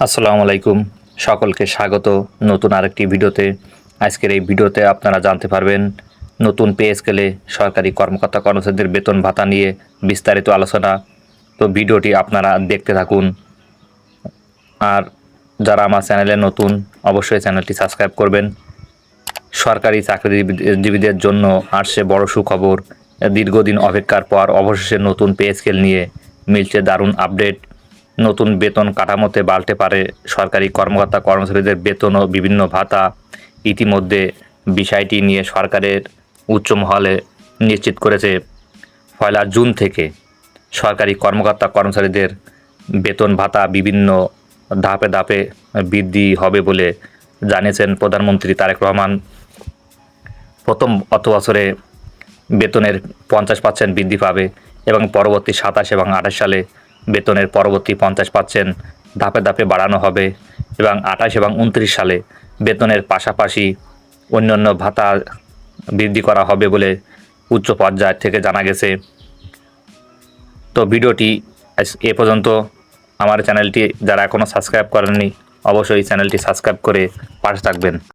আসসালামু আলাইকুম, সকলকে স্বাগত নতুন আরেকটি ভিডিওতে। আজকের এই ভিডিওতে আপনারা জানতে পারবেন নতুন পে স্কেলে সরকারি কর্মকর্তা কর্মচারীদের বেতন ভাতা নিয়ে বিস্তারিত আলোচনা। তো ভিডিওটি আপনারা দেখতে থাকুন। আর যারা আমার চ্যানেলে নতুন অবশ্যই চ্যানেলটি সাবস্ক্রাইব করবেন। সরকারি চাকরিজীবীদের জন্য আসছে বড় সুখবর। দীর্ঘদিন অপেক্ষার পর অবশেষে নতুন পে স্কেল নিয়ে মিলছে দারুণ আপডেট। নতুন বেতন কাঠামোতে পাল্টে পারে সরকারি কর্মকর্তা কর্মচারীদের বেতন ও বিভিন্ন ভাতা। ইতিমধ্যে বিষয়টি নিয়ে সরকারের উচ্চ মহলে নিশ্চিত করেছে 1 জুন থেকে সরকারি কর্মকর্তা কর্মচারীদের বেতন ভাতা বিভিন্ন ধাপে ধাপে বৃদ্ধি হবে বলে জানিয়েছেন প্রধানমন্ত্রী তারেক রহমান। প্রথম অর্থ বছরে বেতনের 50% বৃদ্ধি পাবে এবং পরবর্তী 27 এবং 28 সালে বেতনের পরবর্তী 50% ধাপে ধাপে বাড়ানো হবে এবং 28 এবং 29 সালে বেতনের পাশাপাশি অন্যান্য ভাতা বৃদ্ধি করা হবে বলে উচ্চ পর্যায় থেকে জানা গেছে। তো ভিডিওটি এ পর্যন্ত। আমার চ্যানেলটি যারা এখনও সাবস্ক্রাইব করেননি অবশ্যই চ্যানেলটি সাবস্ক্রাইব করে পাশে থাকবেন।